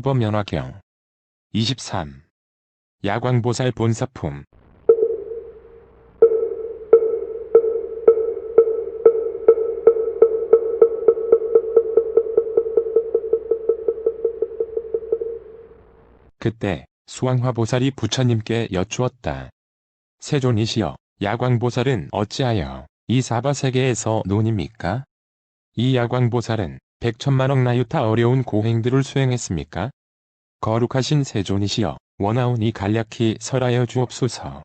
수법연화경 23. 야광보살 본사품. 그때 수왕화보살이 부처님께 여쭈었다. 세존이시여, 야광보살은 어찌하여 이 사바세계에서 논입니까? 이 야광보살은 백천만억 나유타 어려운 고행들을 수행했습니까? 거룩하신 세존이시여, 원하오니 간략히 설하여 주옵소서.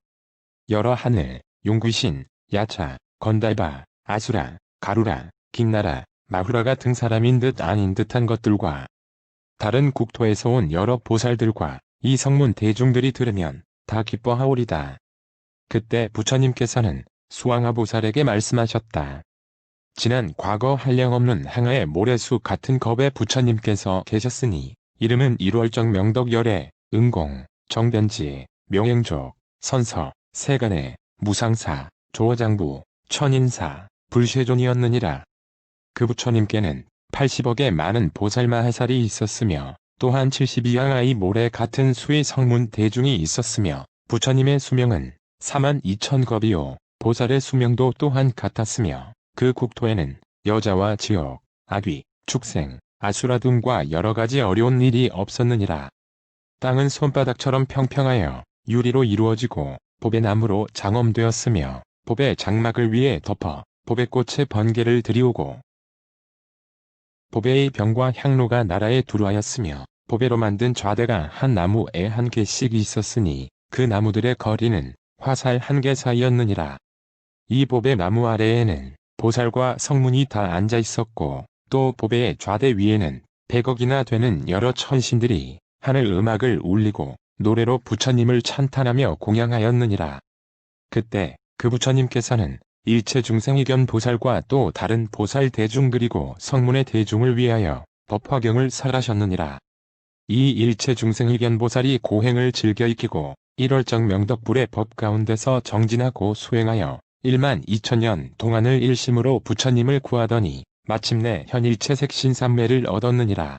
여러 하늘, 용귀신, 야차, 건달바, 아수라, 가루라, 김나라, 마후라가 등 사람인 듯 아닌 듯한 것들과 다른 국토에서 온 여러 보살들과 이 성문 대중들이 들으면 다 기뻐하오리다. 그때 부처님께서는 수왕화보살에게 말씀하셨다. 지난 과거 한량없는 항아의 모래수 같은 겁에 부처님께서 계셨으니 이름은 일월정 명덕열애, 응공, 정변지, 명행족, 선서, 세간의, 무상사, 조어장부, 천인사, 불쉐존이었느니라. 그 부처님께는 80억의 많은 보살마하살이 있었으며 또한 72항아의 모래 같은 수의 성문 대중이 있었으며 부처님의 수명은 42,000겁이요 보살의 수명도 또한 같았으며 그 국토에는 여자와 지옥, 악귀, 축생, 아수라 등과 여러가지 어려운 일이 없었느니라. 땅은 손바닥처럼 평평하여 유리로 이루어지고 보배 나무로 장엄되었으며 보배 장막을 위에 덮어 보배꽃의 번개를 들이오고 보배의 병과 향로가 나라에 두루하였으며 보배로 만든 좌대가 한 나무에 한 개씩 있었으니 그 나무들의 거리는 화살 한 개 사이였느니라. 이 보배 나무 아래에는 보살과 성문이 다 앉아 있었고 또 보배의 좌대 위에는 100억이나 되는 여러 천신들이 하늘 음악을 울리고 노래로 부처님을 찬탄하며 공양하였느니라. 그때 그 부처님께서는 일체 중생의견 보살과 또 다른 보살 대중 그리고 성문의 대중을 위하여 법화경을 설하셨느니라. 이 일체 중생의견 보살이 고행을 즐겨 익히고 일월정 명덕불의 법 가운데서 정진하고 수행하여 12,000년 동안을 일심으로 부처님을 구하더니 마침내 현일체색 신삼매를 얻었느니라.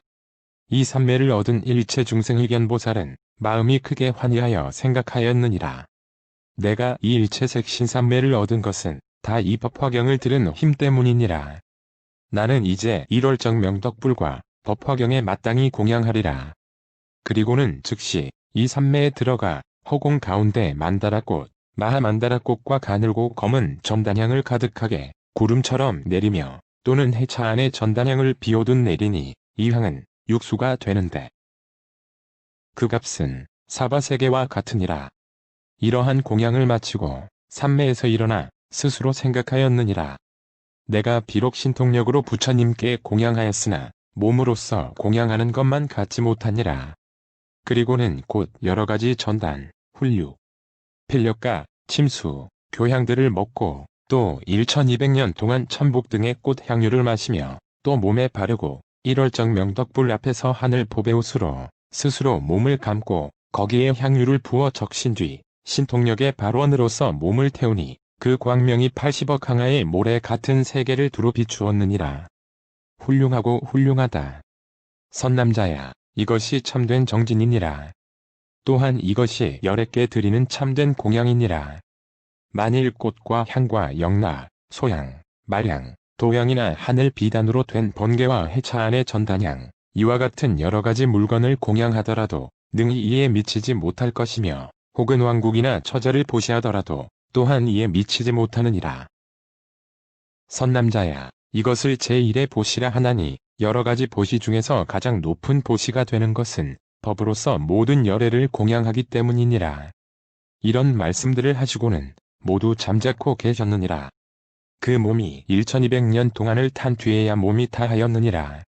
이 삼매를 얻은 일체 중생의견 보살은 마음이 크게 환희하여 생각하였느니라. 내가 이 일체색 신삼매를 얻은 것은 다 이 법화경을 들은 힘 때문이니라. 나는 이제 일월정 명덕불과 법화경에 마땅히 공양하리라. 그리고는 즉시 이 삼매에 들어가 허공 가운데 만다라꽃, 마하만다라꽃과 가늘고 검은 전단향을 가득하게 구름처럼 내리며 또는 해차 안에 전단향을 비오듯 내리니 이 향은 육수가 되는데 그 값은 사바세계와 같으니라. 이러한 공양을 마치고 삼매에서 일어나 스스로 생각하였느니라. 내가 비록 신통력으로 부처님께 공양하였으나 몸으로서 공양하는 것만 갖지 못하니라. 그리고는 곧 여러가지 전단, 훌류, 필력과 침수, 교향들을 먹고 또 1200년 동안 천복 등의 꽃향유를 마시며 또 몸에 바르고 일월정 명덕불 앞에서 하늘 보배옷으로 스스로 몸을 감고 거기에 향유를 부어 적신 뒤 신통력의 발원으로서 몸을 태우니 그 광명이 80억 항아의 모래 같은 세계를 두루 비추었느니라. 훌륭하고 훌륭하다. 선남자야, 이것이 참된 정진이니라. 또한 이것이 열애께 드리는 참된 공양이니라. 만일 꽃과 향과 영라, 소향, 말향, 도향이나 하늘 비단으로 된 번개와 해차 안의 전단향, 이와 같은 여러가지 물건을 공양하더라도 능히 이에 미치지 못할 것이며 혹은 왕국이나 처자를 보시하더라도 또한 이에 미치지 못하느니라. 선남자야, 이것을 제1의 보시라 하나니 여러가지 보시 중에서 가장 높은 보시가 되는 것은 법으로서 모든 열애를 공양하기 때문이니라. 이런 말씀들을 하시고는 모두 잠자코 계셨느니라. 그 몸이 1200년 동안을 탄 뒤에야 몸이 다하였느니라.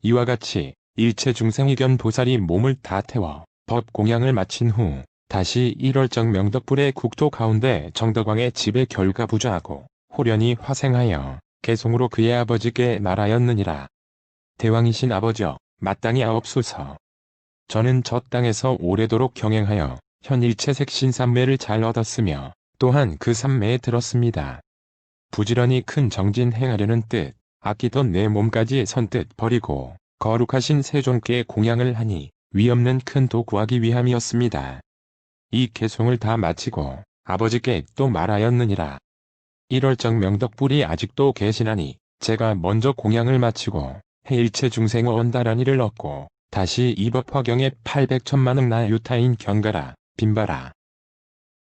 이와 같이 일체 중생의견 보살이 몸을 다 태워 법 공양을 마친 후 다시 일월정 명덕불의 국토 가운데 정덕왕의 집에 결가부좌하고 호련히 화생하여 개송으로 그의 아버지께 말하였느니라. 대왕이신 아버지여, 마땅히 하옵소서. 저는 저 땅에서 오래도록 경행하여 현일체색 신삼매를 잘 얻었으며 또한 그 삼매에 들었습니다. 부지런히 큰 정진 행하려는 뜻, 아끼던 내 몸까지 선뜻 버리고 거룩하신 세존께 공양을 하니 위없는 큰 도 구하기 위함이었습니다. 이 개송을 다 마치고 아버지께 또 말하였느니라. 1월적 명덕불이 아직도 계시나니 제가 먼저 공양을 마치고 해일체 중생 원다란이를 얻고 다시 이법 화경에 800천만억 나유타인 경가라 빈바라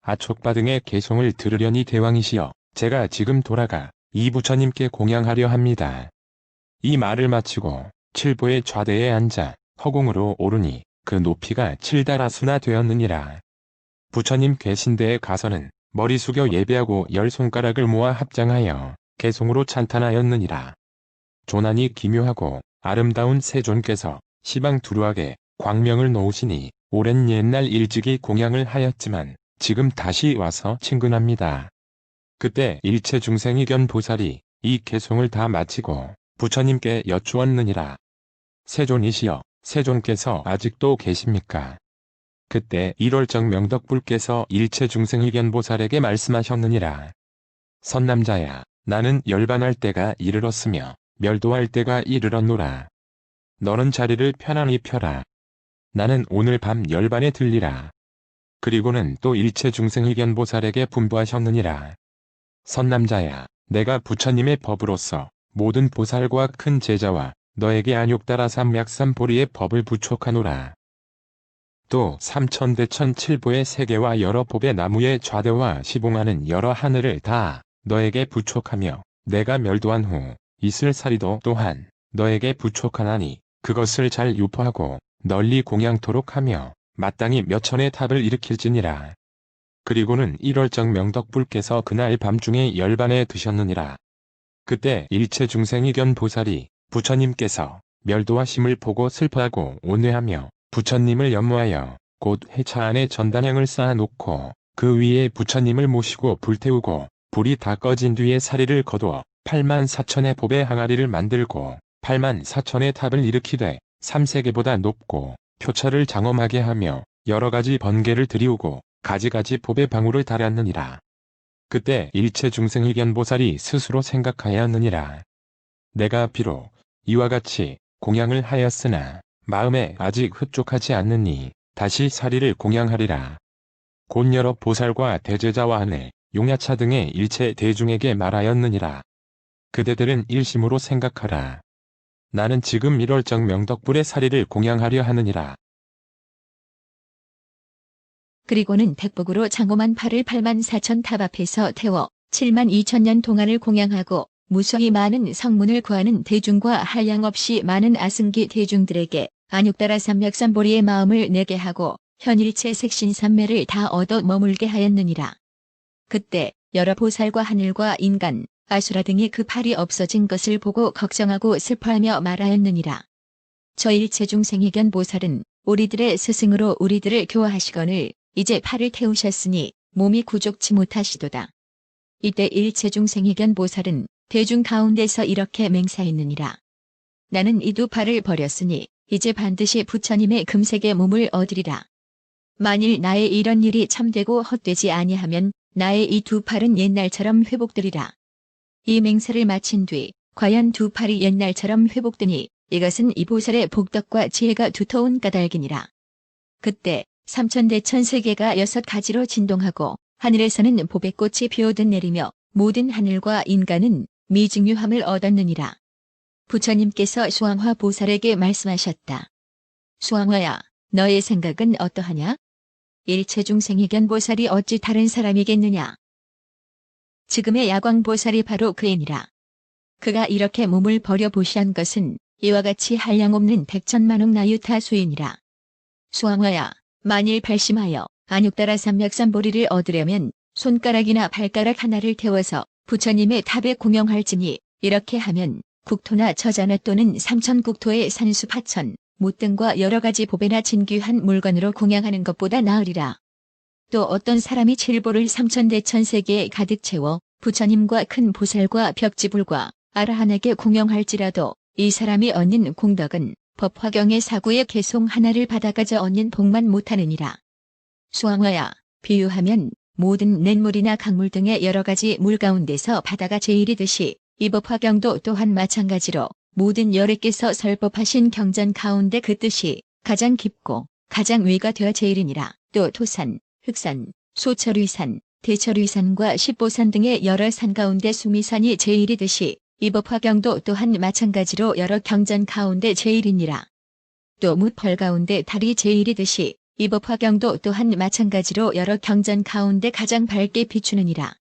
아촉바 등의 개송을 들으려니 대왕이시여 제가 지금 돌아가 이 부처님께 공양하려 합니다. 이 말을 마치고 칠보의 좌대에 앉아 허공으로 오르니 그 높이가 7다라수나 되었느니라. 부처님 계신 데에 가서는 머리 숙여 예배하고 10손가락을 모아 합장하여 개송으로 찬탄하였느니라. 조난이 기묘하고 아름다운 세존께서 시방 두루하게 광명을 놓으시니 오랜 옛날 일찍이 공양을 하였지만 지금 다시 와서 친근합니다. 그때 일체 중생이견 보살이 이 개송을 다 마치고 부처님께 여쭈었느니라. 세존이시여, 세존께서 아직도 계십니까? 그때 1월적 명덕불께서 일체 중생의견 보살에게 말씀하셨느니라. 선남자야, 나는 열반할 때가 이르렀으며 멸도할 때가 이르렀노라. 너는 자리를 편안히 펴라. 나는 오늘 밤 열반에 들리라. 그리고는 또 일체 중생의견 보살에게 분부하셨느니라. 선남자야, 내가 부처님의 법으로서 모든 보살과 큰 제자와 너에게 안욕따라 삼맥삼보리의 법을 부촉하노라. 또 삼천대천 칠보의 세계와 여러 법의 나무의 좌대와 시봉하는 여러 하늘을 다 너에게 부촉하며 내가 멸도한 후 있을 사리도 또한 너에게 부촉하나니 그것을 잘 유포하고 널리 공양토록 하며 마땅히 몇 천의 탑을 일으킬지니라. 그리고는 1월적 명덕불께서 그날 밤중에 열반에 드셨느니라. 그때 일체 중생이견 보살이 부처님께서 멸도하심을 보고 슬퍼하고 온회하며 부처님을 연모하여 곧 회차 안에 전단향을 쌓아놓고 그 위에 부처님을 모시고 불태우고 불이 다 꺼진 뒤에 사리를 거두어 84,000의 법의 항아리를 만들고 84,000의 탑을 일으키되 3세계보다 높고 표차를 장엄하게 하며 여러가지 번개를 들이우고 가지가지 법의 방울을 달았느니라. 그때 일체 중생의견 보살이 스스로 생각하였느니라. 내가 비록 이와 같이 공양을 하였으나 마음에 아직 흡족하지 않느니 다시 사리를 공양하리라. 곧 여러 보살과 대제자와 하늘, 용야차 등의 일체 대중에게 말하였느니라. 그대들은 일심으로 생각하라. 나는 지금 1월적 명덕불의 사리를 공양하려 하느니라. 그리고는 백복으로 장엄한 팔을 84,000 탑 앞에서 태워 72,000년 동안을 공양하고 무수히 많은 성문을 구하는 대중과 한량없이 많은 아승기 대중들에게 안육따라 삼맥삼보리의 마음을 내게 하고 현일체 색신삼매를 다 얻어 머물게 하였느니라. 그때 여러 보살과 하늘과 인간, 아수라 등이 그 팔이 없어진 것을 보고 걱정하고 슬퍼하며 말하였느니라. 저 일체 중생의견 보살은 우리들의 스승으로 우리들을 교화하시거늘 이제 팔을 태우셨으니 몸이 구족치 못하시도다. 이때 일체 중생의견 보살은 대중 가운데서 이렇게 맹사했느니라. 나는 이 두 팔을 버렸으니 이제 반드시 부처님의 금색의 몸을 얻으리라. 만일 나의 이런 일이 참되고 헛되지 아니하면 나의 이 두 팔은 옛날처럼 회복되리라. 이 맹세를 마친 뒤 과연 두 팔이 옛날처럼 회복되니 이것은 이 보살의 복덕과 지혜가 두터운 까닭이니라. 그때 삼천대천 세계가 6가지로 진동하고 하늘에서는 보배꽃이 피어듯 내리며 모든 하늘과 인간은 미증유함을 얻었느니라. 부처님께서 수왕화 보살에게 말씀하셨다. 수왕화야, 너의 생각은 어떠하냐? 일체 중생의견 보살이 어찌 다른 사람이겠느냐? 지금의 야광보살이 바로 그애니라. 그가 이렇게 몸을 버려 보시한 것은 이와 같이 한량없는 백천만억 나유타 수이니라. 수왕화야, 만일 발심하여 안육따라 삼맥삼보리를 얻으려면 손가락이나 발가락 하나를 태워서 부처님의 탑에 공양할지니 이렇게 하면 국토나 처자나 또는 삼천국토의 산수 파천, 못 등과 여러가지 보배나 진귀한 물건으로 공양하는 것보다 나으리라. 또 어떤 사람이 칠보를 삼천대천 세계에 가득 채워 부처님과 큰 보살과 벽지불과 아라한에게 공양할지라도 이 사람이 얻는 공덕은 법화경의 사구의 개송 하나를 받아가져 얻는 복만 못하느니라. 수왕화야, 비유하면 모든 냇물이나 강물 등의 여러가지 물 가운데서 바다가 제일이듯이 이 법화경도 또한 마찬가지로 모든 열애께서 설법하신 경전 가운데 그 뜻이 가장 깊고 가장 위가 되어 제일이니라. 또 토산, 흑산, 소철위산, 대철위산과 십보산 등의 여러 산 가운데 수미산이 제일이듯이 이법화경도 또한 마찬가지로 여러 경전 가운데 제일이니라. 또 뭇펄 가운데 달이 제일이듯이 이법화경도 또한 마찬가지로 여러 경전 가운데 가장 밝게 비추느니라.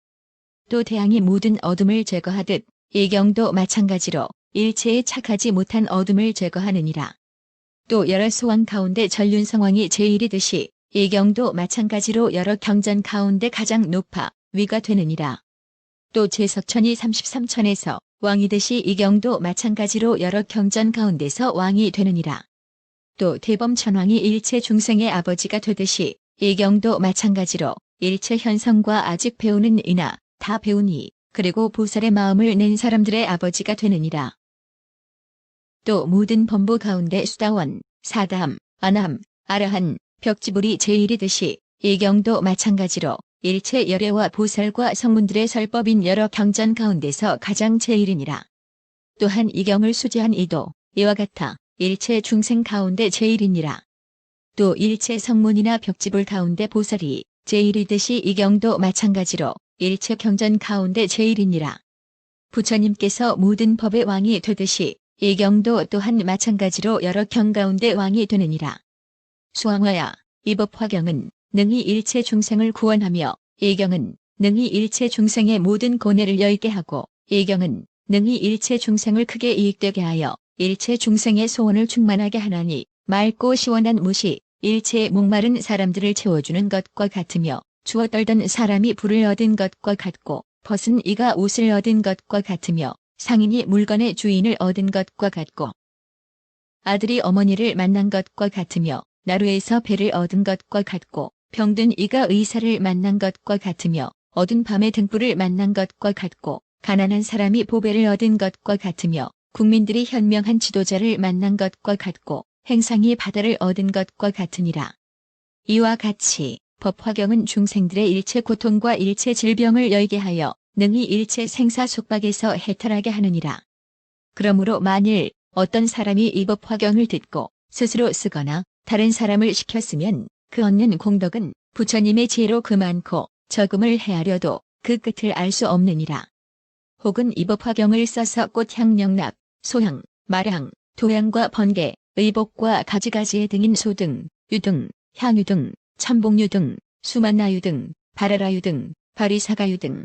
또 태양이 모든 어둠을 제거하듯 이 경도 마찬가지로 일체에 착하지 못한 어둠을 제거하느니라. 또 여러 소왕 가운데 전륜성왕이 제일이듯이 이 경도 마찬가지로 여러 경전 가운데 가장 높아 위가 되느니라. 또 제석천이 33천에서 왕이듯이 이 경도 마찬가지로 여러 경전 가운데서 왕이 되느니라. 또 대범천왕이 일체 중생의 아버지가 되듯이 이 경도 마찬가지로 일체 현성과 아직 배우는 이나 다 배우니 그리고 보살의 마음을 낸 사람들의 아버지가 되느니라. 또 모든 범부 가운데 수다원, 사담, 아남, 아라한, 벽지불이 제일이듯이 이 경도 마찬가지로 일체 열애와 보살과 성문들의 설법인 여러 경전 가운데서 가장 제일이니라. 또한 이 경을 수제한 이도 이와 같아 일체 중생 가운데 제일이니라. 또 일체 성문이나 벽지불 가운데 보살이 제일이듯이 이 경도 마찬가지로 일체 경전 가운데 제일이니라. 부처님께서 모든 법의 왕이 되듯이 이 경도 또한 마찬가지로 여러 경 가운데 왕이 되느니라. 수왕화야, 이 법화경은 능히 일체 중생을 구원하며 이 경은 능히 일체 중생의 모든 고뇌를 열게 하고 이 경은 능히 일체 중생을 크게 이익되게 하여 일체 중생의 소원을 충만하게 하나니 맑고 시원한 못이 일체의 목마른 사람들을 채워주는 것과 같으며 주워 떨던 사람이 불을 얻은 것과 같고 벗은 이가 옷을 얻은 것과 같으며 상인이 물건의 주인을 얻은 것과 같고 아들이 어머니를 만난 것과 같으며 나루에서 배를 얻은 것과 같고 병든 이가 의사를 만난 것과 같으며 어두운 밤에 등불을 만난 것과 같고 가난한 사람이 보배를 얻은 것과 같으며 국민들이 현명한 지도자를 만난 것과 같고 행상이 바다를 얻은 것과 같으니라. 이와 같이 법화경은 중생들의 일체 고통과 일체 질병을 열게 하여 능히 일체 생사 속박에서 해탈하게 하느니라. 그러므로 만일 어떤 사람이 이 법화경을 듣고 스스로 쓰거나 다른 사람을 시켰으면 그 얻는 공덕은 부처님의 지혜로 그 많고 적음을 헤아려도 그 끝을 알 수 없느니라. 혹은 이 법화경을 써서 꽃향 영락, 소향, 마향, 도향과 번개, 의복과 가지가지의 등인 소등, 유등, 향유등, 참복유등, 수만나유등, 바라라유등, 바리사가유등,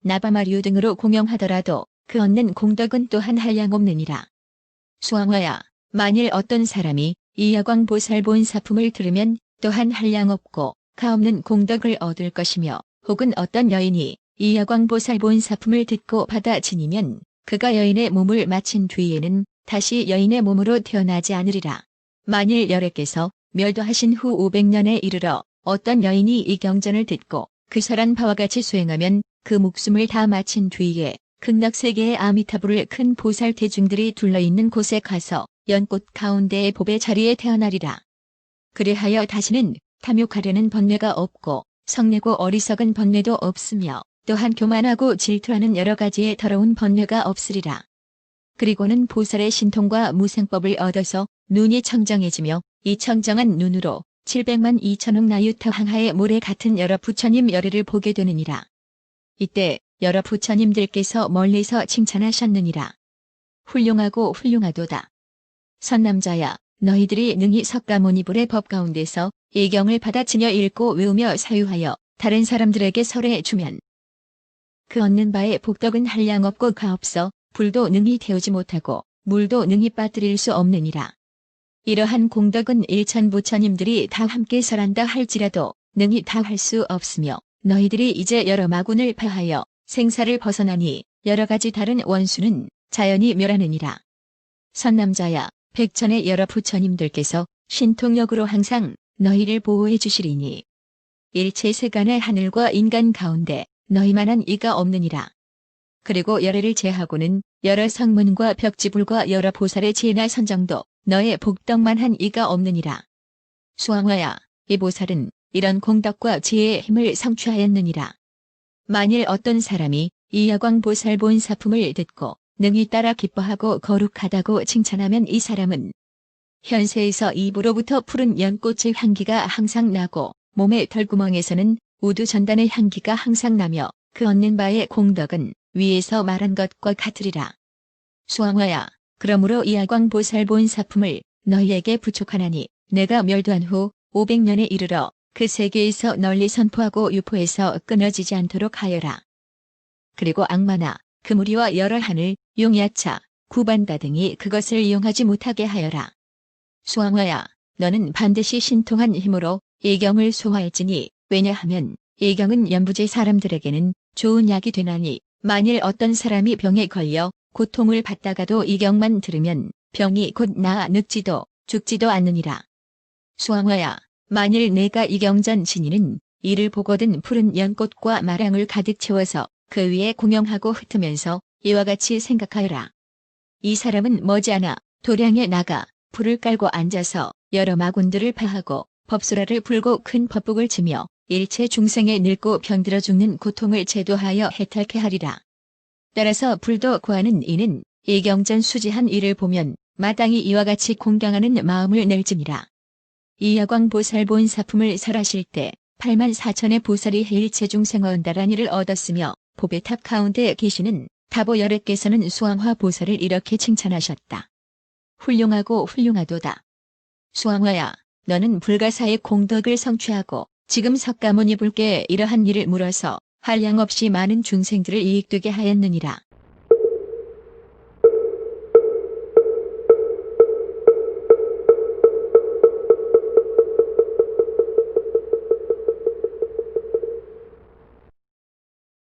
나바마류등으로 공용하더라도 그 얻는 공덕은 또한 한량없느니라. 수왕화야, 만일 어떤 사람이 이 야광보살본사품을 들으면 또한 한량없고 가없는 공덕을 얻을 것이며 혹은 어떤 여인이 이 야광보살본사품을 듣고 받아 지니면 그가 여인의 몸을 마친 뒤에는 다시 여인의 몸으로 태어나지 않으리라. 만일 여래께서 멸도하신 후 500년에 이르러 어떤 여인이 이 경전을 듣고 그 설한 바와 같이 수행하면 그 목숨을 다 마친 뒤에 극락세계의 아미타불을 큰 보살 대중들이 둘러있는 곳에 가서 연꽃 가운데의 법의 자리에 태어나리라. 그리하여 다시는 탐욕하려는 번뇌가 없고 성내고 어리석은 번뇌도 없으며 또한 교만하고 질투하는 여러 가지의 더러운 번뇌가 없으리라. 그리고는 보살의 신통과 무생법을 얻어서 눈이 청정해지며 이 청정한 눈으로 700만 2천억 나유타 항하의 모래 같은 여러 부처님 열애를 보게 되느니라. 이때 여러 부처님들께서 멀리서 칭찬하셨느니라. 훌륭하고 훌륭하도다. 선남자야, 너희들이 능히 석가모니불의 법 가운데서 이 경을 받아치며 읽고 외우며 사유하여 다른 사람들에게 설해 주면 그 얻는 바의 복덕은 한량없고 가없어 불도 능히 태우지 못하고 물도 능히 빠뜨릴 수 없느니라. 이러한 공덕은 일천부처님들이 다 함께 설한다 할지라도 능히 다 할 수 없으며 너희들이 이제 여러 마군을 파하여 생사를 벗어나니 여러 가지 다른 원수는 자연히 멸하느니라. 선남자야, 백천의 여러 부처님들께서 신통력으로 항상 너희를 보호해 주시리니 일체 세간의 하늘과 인간 가운데 너희만한 이가 없느니라. 그리고 열애를 제하고는 여러 성문과 벽지불과 여러 보살의 지혜나 선정도 너의 복덕만한 이가 없느니라. 수왕화야, 이 보살은 이런 공덕과 지혜의 힘을 성취하였느니라. 만일 어떤 사람이 이 야광보살본사품을 듣고 능히 따라 기뻐하고 거룩하다고 칭찬하면 이 사람은 현세에서 입으로부터 푸른 연꽃의 향기가 항상 나고 몸의 털구멍에서는 우두 전단의 향기가 항상 나며 그 얻는 바의 공덕은 위에서 말한 것과 같으리라. 수왕화야, 그러므로 이하광 보살 본사품을 너희에게 부촉하나니 내가 멸도한 후 500년에 이르러 그 세계에서 널리 선포하고 유포해서 끊어지지 않도록 하여라. 그리고 악마나 그 무리와 여러 하늘, 용야차, 구반다 등이 그것을 이용하지 못하게 하여라. 수왕화야, 너는 반드시 신통한 힘으로 예경을 소화할지니 왜냐하면 예경은 연부제 사람들에게는 좋은 약이 되나니 만일 어떤 사람이 병에 걸려 고통을 받다가도 이 경만 들으면 병이 곧 나아 늙지도 죽지도 않느니라. 수왕화야, 만일 내가 이 경전 지니는 이를 보거든 푸른 연꽃과 마랑을 가득 채워서 그 위에 공영하고 흩으면서 이와 같이 생각하여라. 이 사람은 머지않아 도량에 나가 불을 깔고 앉아서 여러 마군들을 파하고 법수라를 불고 큰 법북을 치며 일체 중생의 늙고 병들어 죽는 고통을 제도하여 해탈케 하리라. 따라서 불도 구하는 이는 예경전 수지한 이를 보면 마땅히 이와 같이 공경하는 마음을 낼지니라. 이하광 보살 본사품을 설하실 때 84,000의 보살이 일체 중생 언달한 이를 얻었으며 보배 탑 가운데 계시는 다보 열애께서는 수왕화 보살을 이렇게 칭찬하셨다. 훌륭하고 훌륭하도다. 수왕화야, 너는 불가사의 공덕을 성취하고 지금 석가모니 불께 이러한 일을 물어서 한량없이 많은 중생들을 이익되게 하였느니라.